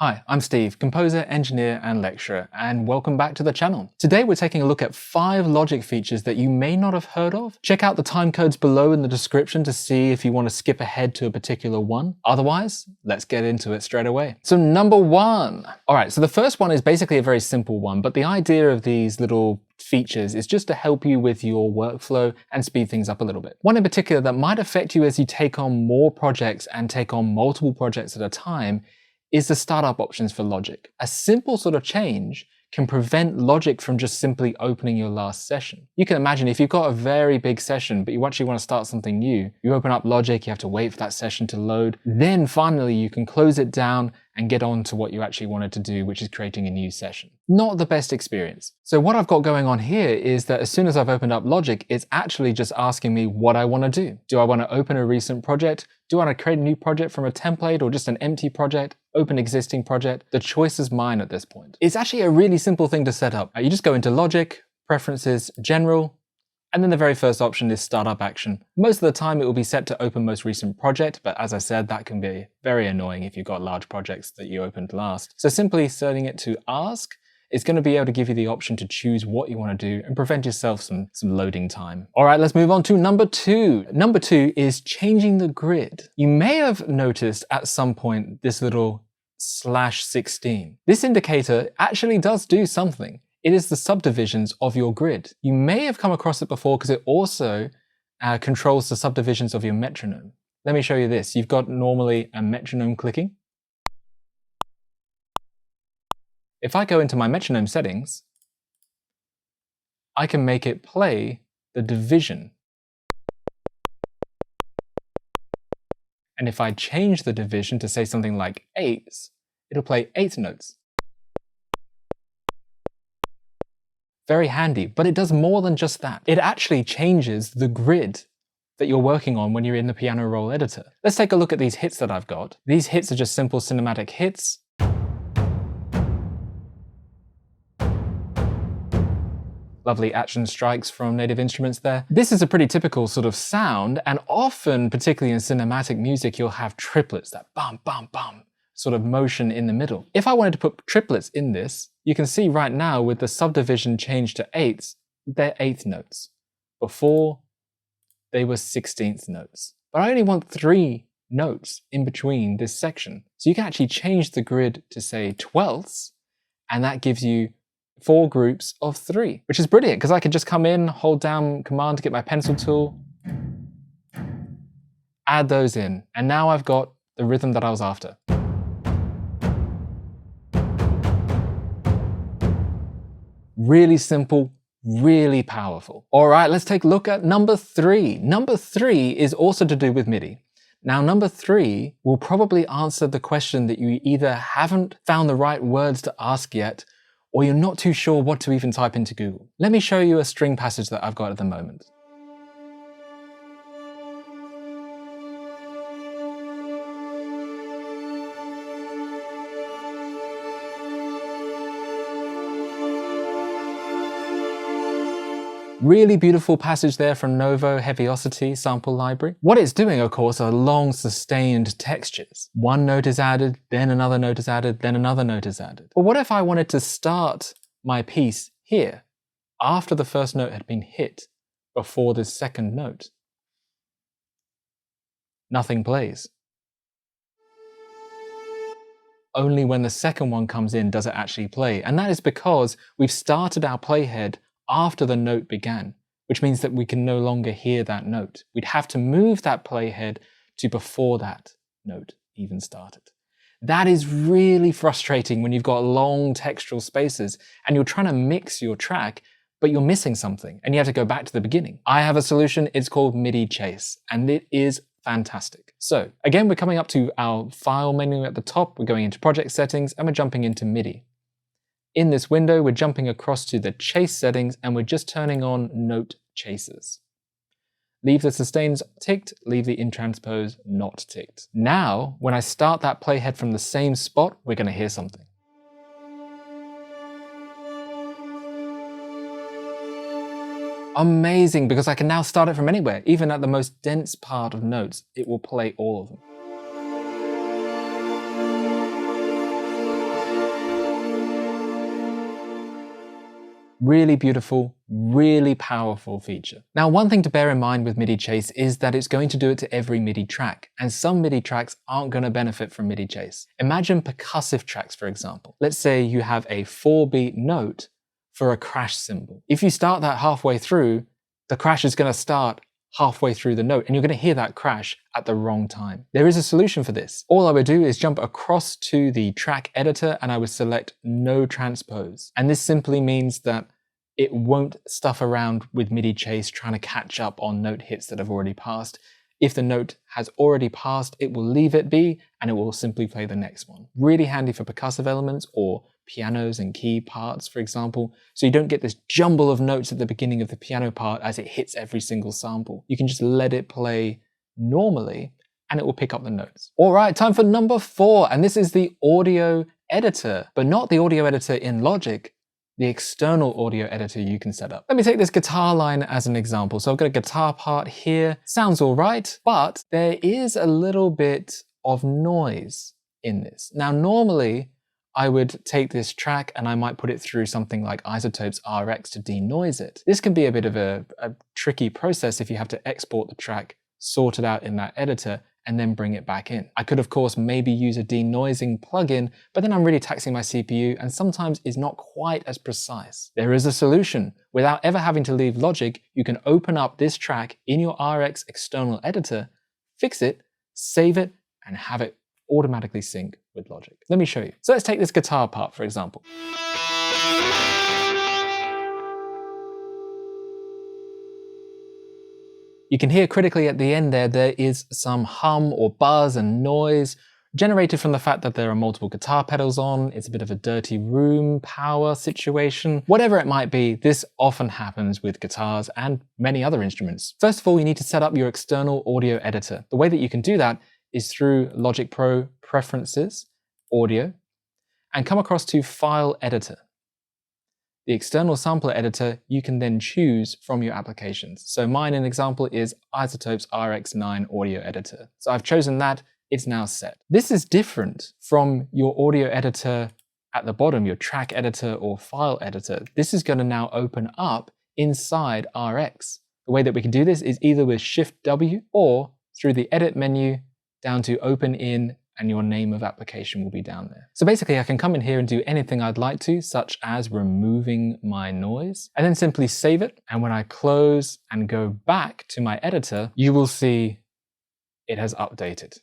Hi, I'm Steve, composer, engineer, and lecturer, and welcome back to the channel. Today we're taking a look at 5 Logic features that you may not have heard of. Check out the timecodes below in the description to see if you want to skip ahead to a particular one. Otherwise, let's get into it straight away. So number 1. Alright, so the first one is basically a very simple one, but the idea of these little features is just to help you with your workflow and speed things up a little bit. One in particular that might affect you as you take on more projects and take on multiple projects at a time is the startup options for Logic. A simple sort of change can prevent Logic from just simply opening your last session. You can imagine if you've got a very big session, but you actually want to start something new, you open up Logic, you have to wait for that session to load, then finally you can close it down and get on to what you actually wanted to do, which is creating a new session. Not the best experience. So what I've got going on here is that as soon as I've opened up Logic, it's actually just asking me what I want to do. Do I want to open a recent project? Do I want to create a new project from a template or just an empty project? Open existing project? The choice is mine at this point. It's actually a really simple thing to set up. You just go into Logic, Preferences, General, and then the very first option is Startup Action. Most of the time it will be set to open most recent project, but as I said, that can be very annoying if you've got large projects that you opened last. So simply setting it to Ask, it's going to be able to give you the option to choose what you want to do and prevent yourself some loading time. All right, let's move on to number 2. Number 2 is changing the grid. You may have noticed at some point this little /16. This indicator actually does do something. It is the subdivisions of your grid. You may have come across it before because it also controls the subdivisions of your metronome. Let me show you this. You've got normally a metronome clicking. If I go into my metronome settings, I can make it play the division. And if I change the division to say something like 8s, it'll play 8 notes. Very handy, but it does more than just that. It actually changes the grid that you're working on when you're in the piano roll editor. Let's take a look at these hits that I've got. These hits are just simple cinematic hits. Lovely action strikes from Native Instruments there. This is a pretty typical sort of sound, and often, particularly in cinematic music, you'll have triplets, that bum, bum, bum sort of motion in the middle. If I wanted to put triplets in this, you can see right now with the subdivision changed to 8s, they're 8th notes. Before, they were 16th notes. But I only want 3 notes in between this section. So you can actually change the grid to say 12ths, and that gives you 4 groups of 3, which is brilliant because I could just come in, hold down Command to get my pencil tool, add those in, and now I've got the rhythm that I was after. Really simple, really powerful. All right, let's take a look at number 3. Number 3 is also to do with MIDI. Now, number 3 will probably answer the question that you either haven't found the right words to ask yet, or you're not too sure what to even type into Google. Let me show you a string passage that I've got at the moment. Really beautiful passage there from Novo Heaviosity sample library. What it's doing, of course, are long sustained textures. One note is added, then another note is added, then another note is added. But what if I wanted to start my piece here, after the first note had been hit, before this second note? Nothing plays. Only when the second one comes in does it actually play. And that is because we've started our playhead after the note began, which means that we can no longer hear that note. We'd have to move that playhead to before that note even started. That is really frustrating when you've got long textural spaces and you're trying to mix your track, but you're missing something and you have to go back to the beginning. I have a solution, it's called MIDI Chase, and it is fantastic. So again, we're coming up to our file menu at the top, we're going into project settings and we're jumping into MIDI. In this window, we're jumping across to the chase settings and we're just turning on note chases. Leave the sustains ticked, leave the intranspose not ticked. Now, when I start that playhead from the same spot, we're going to hear something. Amazing, because I can now start it from anywhere. Even at the most dense part of notes, it will play all of them. Really beautiful, really powerful feature. Now, one thing to bear in mind with MIDI chase is that it's going to do it to every MIDI track, and some MIDI tracks aren't going to benefit from MIDI chase. Imagine percussive tracks, for example. Let's say you have a 4-beat note for a crash cymbal. If you start that halfway through, the crash is going to start halfway through the note, and you're going to hear that crash at the wrong time. There is a solution for this. All I would do is jump across to the track editor and I would select no transpose. And this simply means that it won't stuff around with MIDI chase trying to catch up on note hits that have already passed. If the note has already passed, it will leave it be and it will simply play the next one. Really handy for percussive elements or pianos and key parts, for example, so you don't get this jumble of notes at the beginning of the piano part as it hits every single sample. You can just let it play normally and it will pick up the notes. All right, time for number 4, and this is the audio editor, but not the audio editor in Logic, the external audio editor you can set up. Let me take this guitar line as an example. So I've got a guitar part here, sounds all right, but there is a little bit of noise in this. Now, normally I would take this track and I might put it through something like Isotopes RX to denoise it. This can be a bit of a tricky process if you have to export the track, sort it out in that editor, and then bring it back in. I could, of course, maybe use a denoising plugin, but then I'm really taxing my CPU and sometimes is not quite as precise. There is a solution. Without ever having to leave Logic, you can open up this track in your RX external editor, fix it, save it, and have it automatically sync with Logic. Let me show you. So let's take this guitar part, for example. You can hear critically at the end there is some hum or buzz and noise generated from the fact that there are multiple guitar pedals on. It's a bit of a dirty room power situation. Whatever it might be, this often happens with guitars and many other instruments. First of all, you need to set up your external audio editor. The way that you can do that is through Logic Pro Preferences, Audio, and come across to File Editor. The external sampler editor you can then choose from your applications. So mine, an example, is Isotopes RX9 Audio Editor. So I've chosen that, it's now set. This is different from your audio editor at the bottom, your track editor or file editor. This is going to now open up inside RX. The way that we can do this is either with Shift W or through the edit menu down to open in, and your name of application will be down there. So basically I can come in here and do anything I'd like to, such as removing my noise, and then simply save it. And when I close and go back to my editor, you will see it has updated.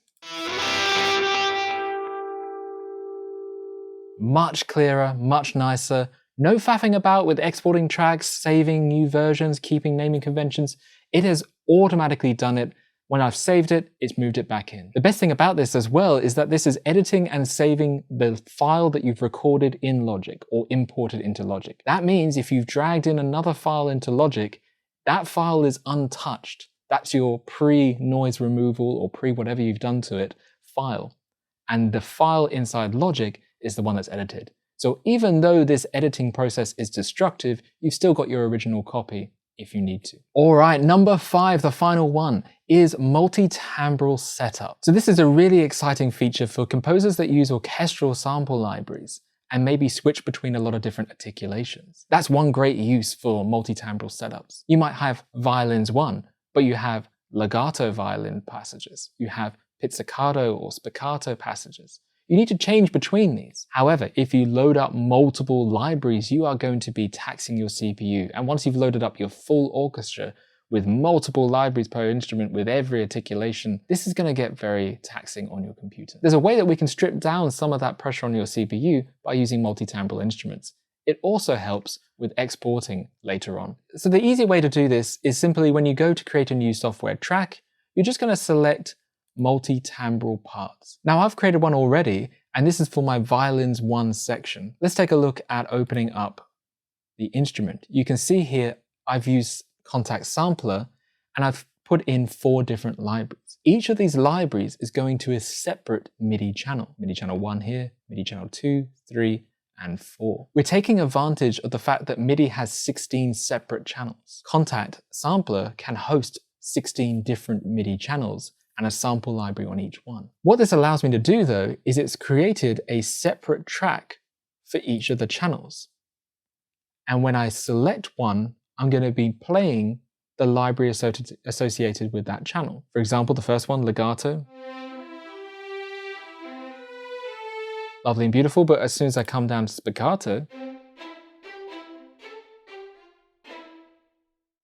Much clearer, much nicer. No faffing about with exporting tracks, saving new versions, keeping naming conventions. It has automatically done it. When I've saved it, it's moved it back in. The best thing about this as well is that this is editing and saving the file that you've recorded in Logic or imported into Logic. That means if you've dragged in another file into Logic, that file is untouched. That's your pre-noise removal or pre-whatever you've done to it file. And the file inside Logic is the one that's edited. So even though this editing process is destructive, you've still got your original copy if you need to. All right, number 5, the final one, is multi-timbral setup. So this is a really exciting feature for composers that use orchestral sample libraries and maybe switch between a lot of different articulations. That's one great use for multi-timbral setups. You might have violins 1, but you have legato violin passages. You have pizzicato or spiccato passages. You need to change between these. However, if you load up multiple libraries, you are going to be taxing your CPU. And once you've loaded up your full orchestra with multiple libraries per instrument with every articulation, this is going to get very taxing on your computer. There's a way that we can strip down some of that pressure on your CPU by using multi-timbral instruments. It also helps with exporting later on. So the easy way to do this is simply when you go to create a new software track, you're just going to select multi-timbral parts. Now I've created one already, and this is for my violins 1 section. Let's take a look at opening up the instrument. You can see here I've used Contact Sampler and I've put in 4 different libraries. Each of these libraries is going to a separate MIDI channel. MIDI channel 1 here, MIDI channel 2, 3, and 4. We're taking advantage of the fact that MIDI has 16 separate channels. Contact Sampler can host 16 different MIDI channels and a sample library on each one. What this allows me to do though, is it's created a separate track for each of the channels. And when I select one, I'm going to be playing the library associated with that channel. For example, the first one, legato. Lovely and beautiful, but as soon as I come down to spiccato,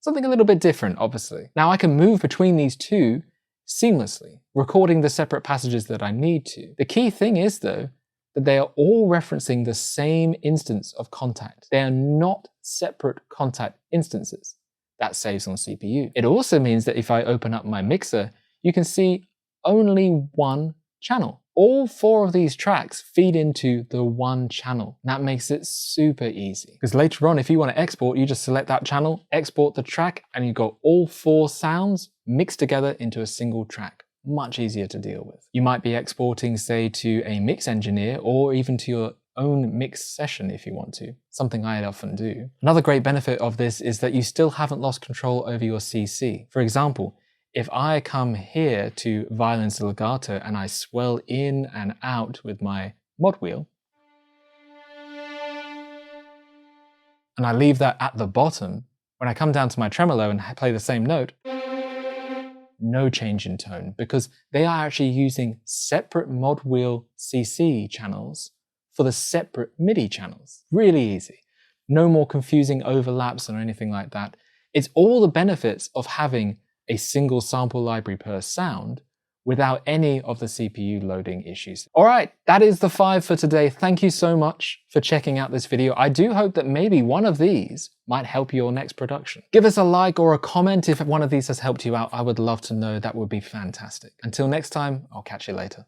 something a little bit different, obviously. Now I can move between these two seamlessly, recording the separate passages that I need to. The key thing is, though, that they are all referencing the same instance of contact. They are not separate contact instances. That saves on CPU. It also means that if I open up my mixer, you can see only one channel. All 4 of these tracks feed into the one channel. That makes it super easy. Because later on, if you want to export, you just select that channel, export the track, and you've got all 4 sounds mixed together into a single track. Much easier to deal with. You might be exporting, say, to a mix engineer or even to your own mix session if you want to, something I often do. Another great benefit of this is that you still haven't lost control over your CC. For example, if I come here to violins legato and I swell in and out with my mod wheel, and I leave that at the bottom, when I come down to my tremolo and play the same note, no change in tone, because they are actually using separate mod wheel CC channels for the separate MIDI channels. Really easy. No more confusing overlaps or anything like that. It's all the benefits of having a single sample library per sound without any of the CPU loading issues. All right, that is the 5 for today. Thank you so much for checking out this video. I do hope that maybe one of these might help your next production. Give us a like or a comment if one of these has helped you out. I would love to know. That would be fantastic. Until next time, I'll catch you later.